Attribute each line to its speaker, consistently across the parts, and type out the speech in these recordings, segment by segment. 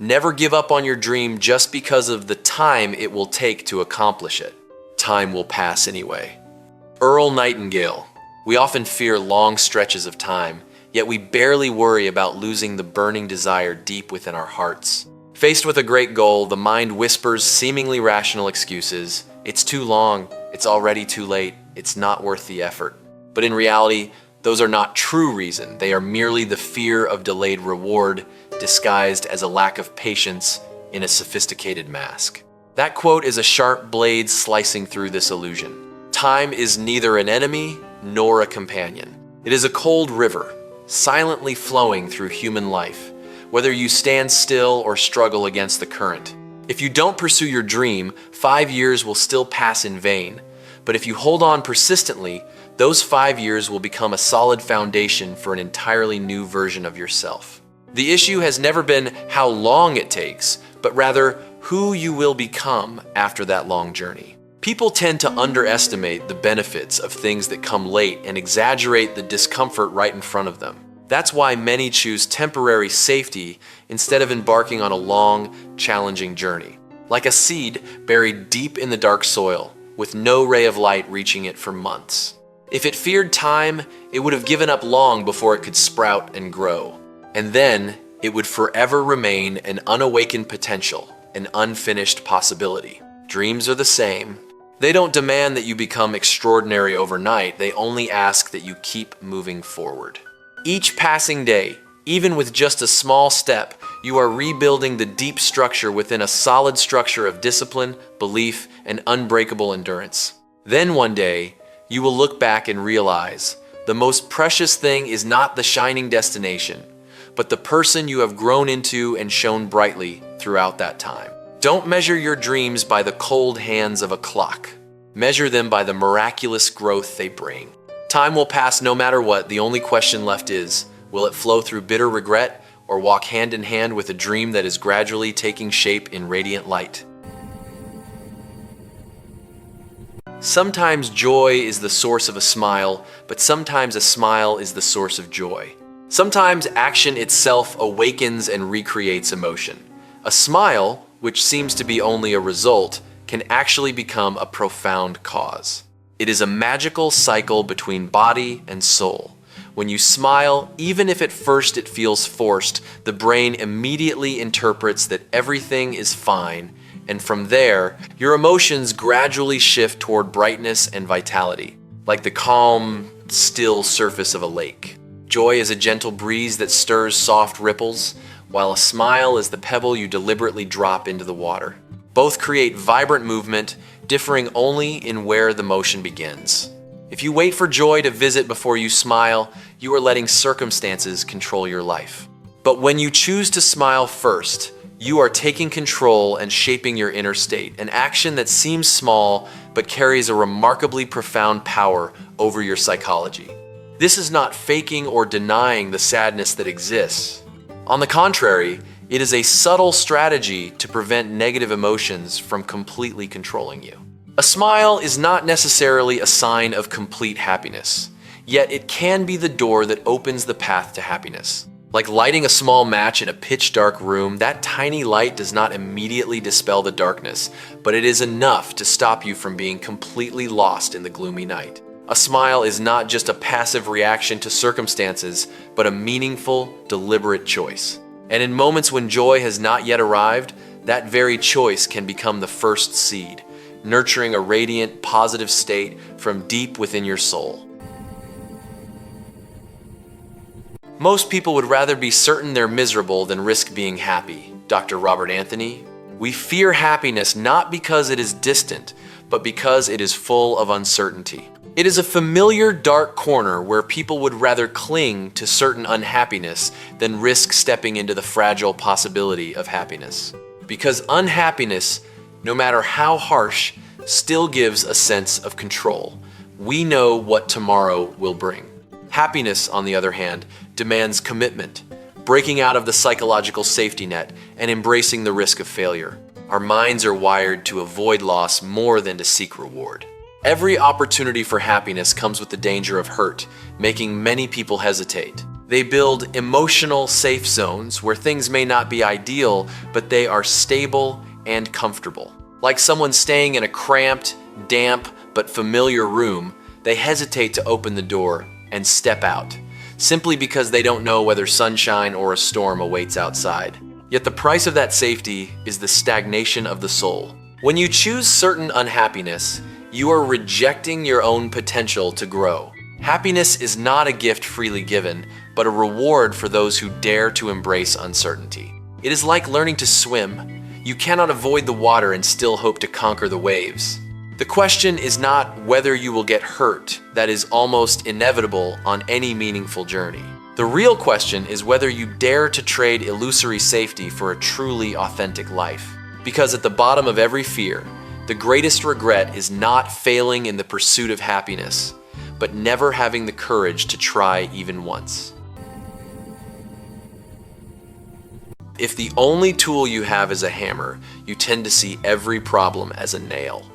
Speaker 1: Never give up on your dream just because of the time it will take to accomplish it. Time will pass anyway. Earl Nightingale. We often fear long stretches of time, yet we barely worry about losing the burning desire deep within our hearts. Faced with a great goal, the mind whispers seemingly rational excuses. It's too long, it's already too late, it's not worth the effort. But in reality, those are not true reason. They are merely the fear of delayed reward, disguised as a lack of patience in a sophisticated mask. That quote is a sharp blade slicing through this illusion. Time is neither an enemy nor a companion. It is a cold river, silently flowing through human life, whether you stand still or struggle against the current. If you don't pursue your dream, 5 years will still pass in vain. But if you hold on persistently, those 5 years will become a solid foundation for an entirely new version of yourself. The issue has never been how long it takes, but rather who you will become after that long journey. People tend to underestimate the benefits of things that come late and exaggerate the discomfort right in front of them. That's why many choose temporary safety instead of embarking on a long, challenging journey. Like a seed buried deep in the dark soil, with no ray of light reaching it for months. If it feared time, it would have given up long before it could sprout and grow. And then it would forever remain an unawakened potential, an unfinished possibility. Dreams are the same. They don't demand that you become extraordinary overnight. They only ask that you keep moving forward. Each passing day, even with just a small step, you are rebuilding the deep structure within a solid structure of discipline, belief, and unbreakable endurance. Then one day, you will look back and realize the most precious thing is not the shining destination, but the person you have grown into and shone brightly throughout that time. Don't measure your dreams by the cold hands of a clock. Measure them by the miraculous growth they bring. Time will pass no matter what. The only question left is, will it flow through bitter regret or walk hand in hand with a dream that is gradually taking shape in radiant light? Sometimes joy is the source of a smile, but sometimes a smile is the source of joy. Sometimes action itself awakens and recreates emotion. A smile, which seems to be only a result, can actually become a profound cause. It is a magical cycle between body and soul. When you smile, even if at first it feels forced, the brain immediately interprets that everything is fine, and from there, your emotions gradually shift toward brightness and vitality, like the calm, still surface of a lake. Joy is a gentle breeze that stirs soft ripples, while a smile is the pebble you deliberately drop into the water. Both create vibrant movement, differing only in where the motion begins. If you wait for joy to visit before you smile, you are letting circumstances control your life. But when you choose to smile first, you are taking control and shaping your inner state, an action that seems small but carries a remarkably profound power over your psychology. This is not faking or denying the sadness that exists. On the contrary, it is a subtle strategy to prevent negative emotions from completely controlling you. A smile is not necessarily a sign of complete happiness, yet it can be the door that opens the path to happiness. Like lighting a small match in a pitch-dark room, that tiny light does not immediately dispel the darkness, but it is enough to stop you from being completely lost in the gloomy night. A smile is not just a passive reaction to circumstances, but a meaningful, deliberate choice. And in moments when joy has not yet arrived, that very choice can become the first seed, nurturing a radiant, positive state from deep within your soul. Most people would rather be certain they're miserable than risk being happy. Dr. Robert Anthony. We fear happiness not because it is distant, but because it is full of uncertainty. It is a familiar dark corner where people would rather cling to certain unhappiness than risk stepping into the fragile possibility of happiness. Because unhappiness, no matter how harsh, still gives a sense of control. We know what tomorrow will bring. Happiness, on the other hand, demands commitment, breaking out of the psychological safety net and embracing the risk of failure. Our minds are wired to avoid loss more than to seek reward. Every opportunity for happiness comes with the danger of hurt, making many people hesitate. They build emotional safe zones where things may not be ideal, but they are stable and comfortable. Like someone staying in a cramped, damp, but familiar room, they hesitate to open the door and step out, simply because they don't know whether sunshine or a storm awaits outside. Yet the price of that safety is the stagnation of the soul. When you choose certain unhappiness, you are rejecting your own potential to grow. Happiness is not a gift freely given, but a reward for those who dare to embrace uncertainty. It is like learning to swim. You cannot avoid the water and still hope to conquer the waves. The question is not whether you will get hurt. That is almost inevitable on any meaningful journey. The real question is whether you dare to trade illusory safety for a truly authentic life. Because at the bottom of every fear, the greatest regret is not failing in the pursuit of happiness, but never having the courage to try even once. If the only tool you have is a hammer, you tend to see every problem as a nail.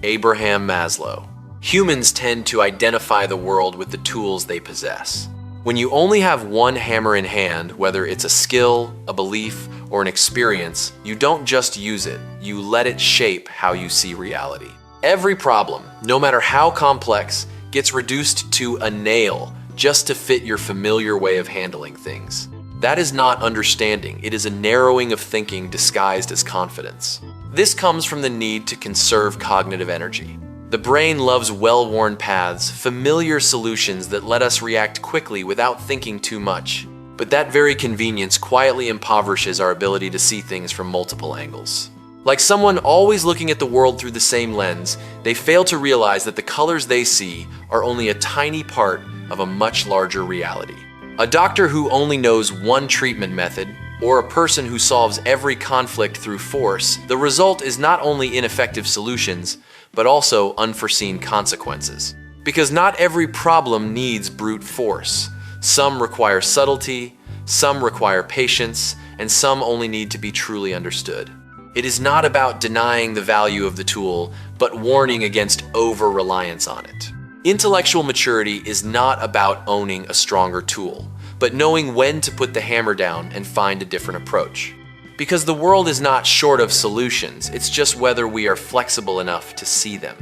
Speaker 1: Abraham Maslow. Humans tend to identify the world with the tools they possess. When you only have one hammer in hand, whether it's a skill, a belief, or an experience, you don't just use it, you let it shape how you see reality. Every problem, no matter how complex, gets reduced to a nail just to fit your familiar way of handling things. That is not understanding, it is a narrowing of thinking disguised as confidence. This comes from the need to conserve cognitive energy. The brain loves well-worn paths, familiar solutions that let us react quickly without thinking too much. But that very convenience quietly impoverishes our ability to see things from multiple angles. Like someone always looking at the world through the same lens, they fail to realize that the colors they see are only a tiny part of a much larger reality. A doctor who only knows one treatment method, or a person who solves every conflict through force, the result is not only ineffective solutions, but also unforeseen consequences. Because not every problem needs brute force. Some require subtlety, some require patience, and some only need to be truly understood. It is not about denying the value of the tool, but warning against over-reliance on it. Intellectual maturity is not about owning a stronger tool, but knowing when to put the hammer down and find a different approach. Because the world is not short of solutions, it's just whether we are flexible enough to see them.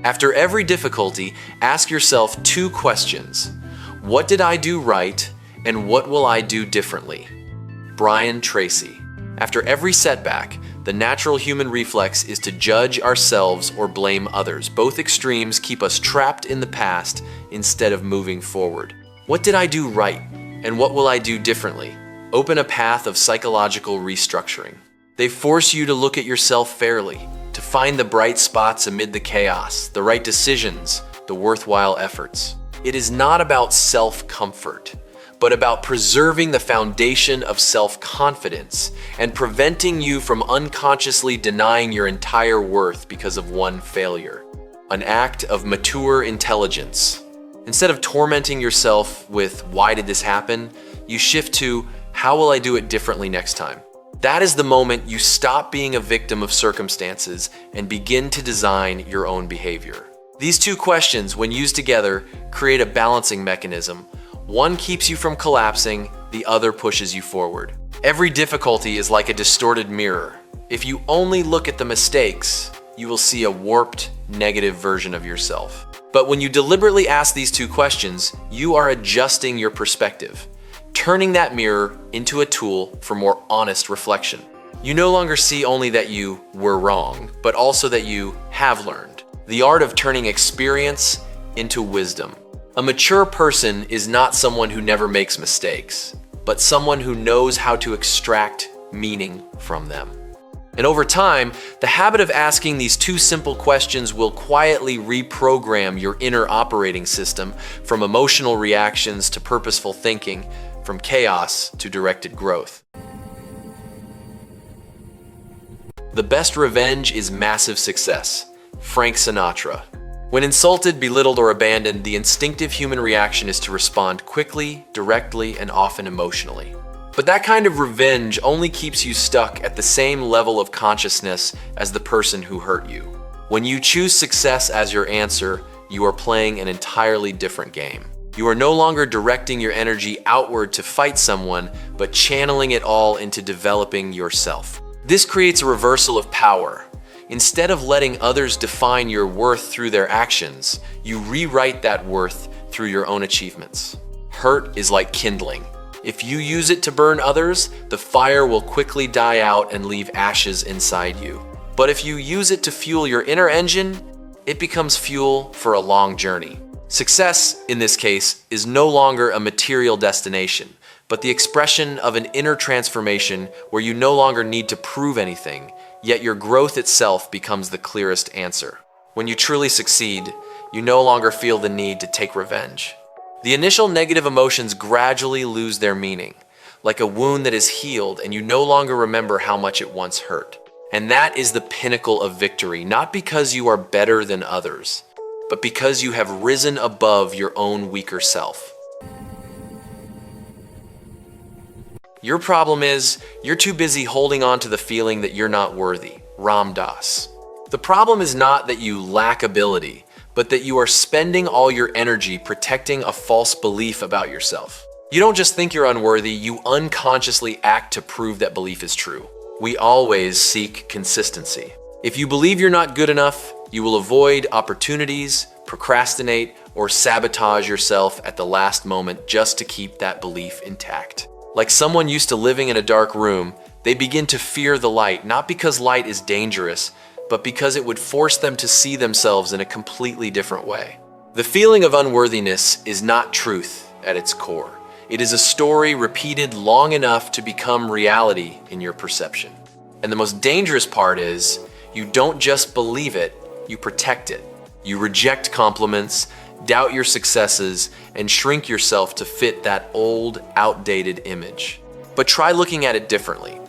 Speaker 1: After every difficulty, ask yourself two questions. What did I do right, and what will I do differently? Brian Tracy. After every setback, the natural human reflex is to judge ourselves or blame others. Both extremes keep us trapped in the past instead of moving forward. What did I do right, and what will I do differently? Open a path of psychological restructuring. They force you to look at yourself fairly, to find the bright spots amid the chaos, the right decisions, the worthwhile efforts. It is not about self-comfort, but about preserving the foundation of self-confidence and preventing you from unconsciously denying your entire worth because of one failure. An act of mature intelligence. Instead of tormenting yourself with, why did this happen? You shift to, how will I do it differently next time? That is the moment you stop being a victim of circumstances and begin to design your own behavior. These two questions, when used together, create a balancing mechanism. One keeps you from collapsing, the other pushes you forward. Every difficulty is like a distorted mirror. If you only look at the mistakes, you will see a warped, negative version of yourself. But when you deliberately ask these two questions, you are adjusting your perspective, turning that mirror into a tool for more honest reflection. You no longer see only that you were wrong, but also that you have learned. The art of turning experience into wisdom. A mature person is not someone who never makes mistakes, but someone who knows how to extract meaning from them. And over time, the habit of asking these two simple questions will quietly reprogram your inner operating system from emotional reactions to purposeful thinking, from chaos to directed growth. The best revenge is massive success. Frank Sinatra. When insulted, belittled, or abandoned, the instinctive human reaction is to respond quickly, directly, and often emotionally. But that kind of revenge only keeps you stuck at the same level of consciousness as the person who hurt you. When you choose success as your answer, you are playing an entirely different game. You are no longer directing your energy outward to fight someone, but channeling it all into developing yourself. This creates a reversal of power. Instead of letting others define your worth through their actions, you rewrite that worth through your own achievements. Hurt is like kindling. If you use it to burn others, the fire will quickly die out and leave ashes inside you. But if you use it to fuel your inner engine, it becomes fuel for a long journey. Success, in this case, is no longer a material destination, but the expression of an inner transformation where you no longer need to prove anything, yet your growth itself becomes the clearest answer. When you truly succeed, you no longer feel the need to take revenge. The initial negative emotions gradually lose their meaning, like a wound that is healed and you no longer remember how much it once hurt. And that is the pinnacle of victory, not because you are better than others, but because you have risen above your own weaker self. Your problem is, you're too busy holding on to the feeling that you're not worthy. Ram Dass. The problem is not that you lack ability, but that you are spending all your energy protecting a false belief about yourself. You don't just think you're unworthy, you unconsciously act to prove that belief is true. We always seek consistency. If you believe you're not good enough, you will avoid opportunities, procrastinate, or sabotage yourself at the last moment just to keep that belief intact. Like someone used to living in a dark room, they begin to fear the light, not because light is dangerous, but because it would force them to see themselves in a completely different way. The feeling of unworthiness is not truth at its core. It is a story repeated long enough to become reality in your perception. And the most dangerous part is, you don't just believe it, you protect it. You reject compliments, doubt your successes, and shrink yourself to fit that old, outdated image. But try looking at it differently.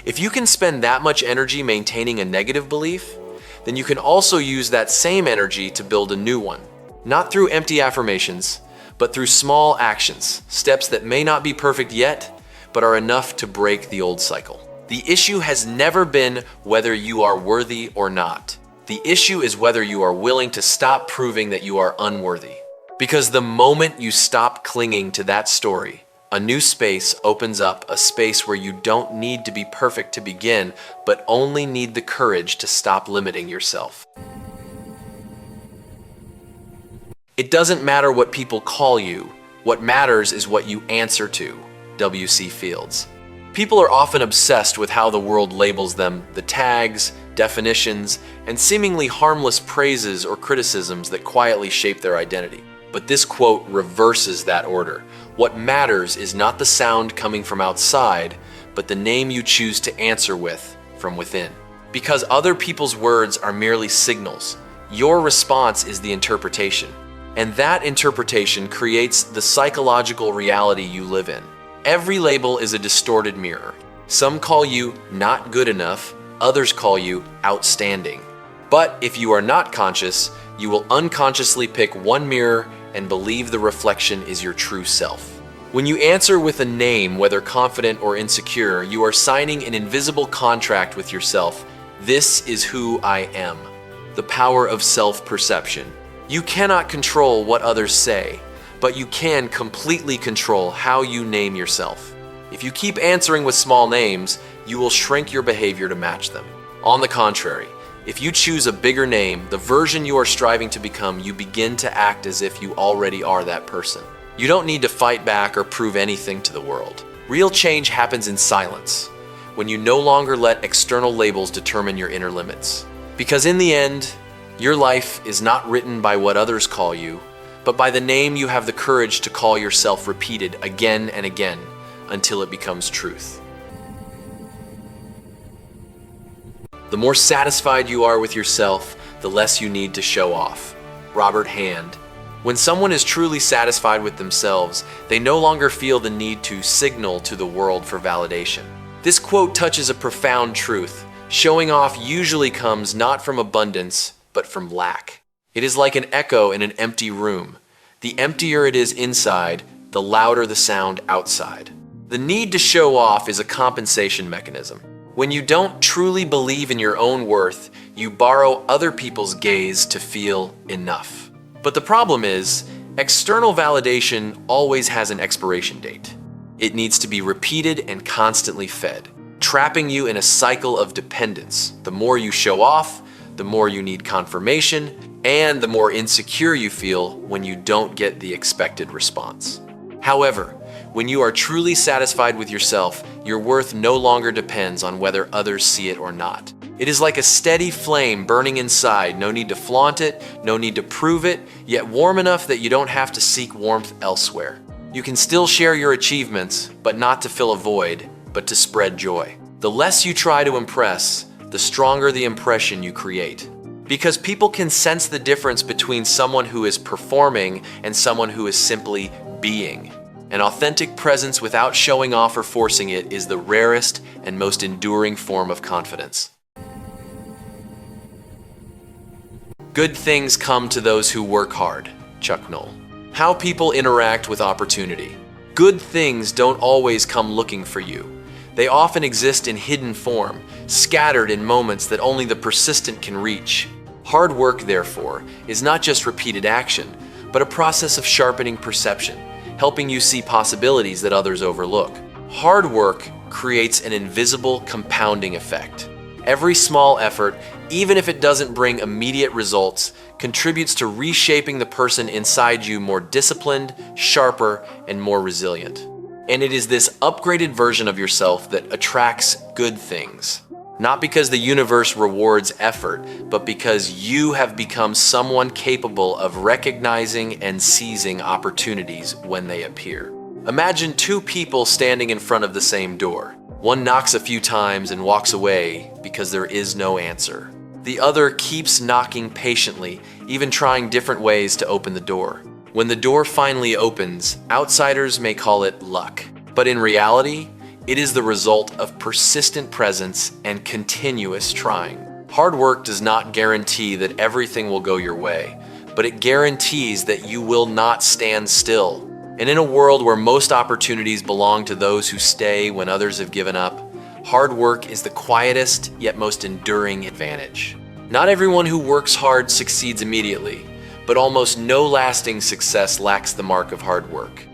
Speaker 1: If you can spend that much energy maintaining a negative belief, then you can also use that same energy to build a new one. Not through empty affirmations, but through small actions, steps that may not be perfect yet, but are enough to break the old cycle. The issue has never been whether you are worthy or not. The issue is whether you are willing to stop proving that you are unworthy. Because the moment you stop clinging to that story, a new space opens up, a space where you don't need to be perfect to begin, but only need the courage to stop limiting yourself. It doesn't matter what people call you. What matters is what you answer to. W.C. Fields. People are often obsessed with how the world labels them, the tags, definitions, and seemingly harmless praises or criticisms that quietly shape their identity. But this quote reverses that order. What matters is not the sound coming from outside, but the name you choose to answer with from within. Because other people's words are merely signals, your response is the interpretation. And that interpretation creates the psychological reality you live in. Every label is a distorted mirror. Some call you not good enough, others call you outstanding. But if you are not conscious, you will unconsciously pick one mirror and believe the reflection is your true self. When you answer with a name, whether confident or insecure, you are signing an invisible contract with yourself. This is who I am. The power of self-perception. You cannot control what others say, but you can completely control how you name yourself. If you keep answering with small names, you will shrink your behavior to match them. On the contrary, if you choose a bigger name, the version you are striving to become, you begin to act as if you already are that person. You don't need to fight back or prove anything to the world. Real change happens in silence, when you no longer let external labels determine your inner limits. Because in the end, your life is not written by what others call you, but by the name you have the courage to call yourself repeated again and again until it becomes truth. The more satisfied you are with yourself, the less you need to show off. Robert Hand. When someone is truly satisfied with themselves, they no longer feel the need to signal to the world for validation. This quote touches a profound truth. Showing off usually comes not from abundance, but from lack. It is like an echo in an empty room. The emptier it is inside, the louder the sound outside. The need to show off is a compensation mechanism. When you don't truly believe in your own worth, you borrow other people's gaze to feel enough. But the problem is, external validation always has an expiration date. It needs to be repeated and constantly fed, trapping you in a cycle of dependence. The more you show off, the more you need confirmation, and the more insecure you feel when you don't get the expected response. However, when you are truly satisfied with yourself, your worth no longer depends on whether others see it or not. It is like a steady flame burning inside, no need to flaunt it, no need to prove it, yet warm enough that you don't have to seek warmth elsewhere. You can still share your achievements, but not to fill a void, but to spread joy. The less you try to impress, the stronger the impression you create. Because people can sense the difference between someone who is performing and someone who is simply being. An authentic presence without showing off or forcing it is the rarest and most enduring form of confidence. Good things come to those who work hard. Chuck Noll. How people interact with opportunity. Good things don't always come looking for you. They often exist in hidden form, scattered in moments that only the persistent can reach. Hard work, therefore, is not just repeated action, but a process of sharpening perception, helping you see possibilities that others overlook. Hard work creates an invisible compounding effect. Every small effort, even if it doesn't bring immediate results, contributes to reshaping the person inside you more disciplined, sharper, and more resilient. And it is this upgraded version of yourself that attracts good things. Not because the universe rewards effort, but because you have become someone capable of recognizing and seizing opportunities when they appear. Imagine two people standing in front of the same door. One knocks a few times and walks away because there is no answer. The other keeps knocking patiently, even trying different ways to open the door. When the door finally opens, outsiders may call it luck. But in reality, it is the result of persistent presence and continuous trying. Hard work does not guarantee that everything will go your way, but it guarantees that you will not stand still. And in a world where most opportunities belong to those who stay when others have given up, hard work is the quietest yet most enduring advantage. Not everyone who works hard succeeds immediately, but almost no lasting success lacks the mark of hard work.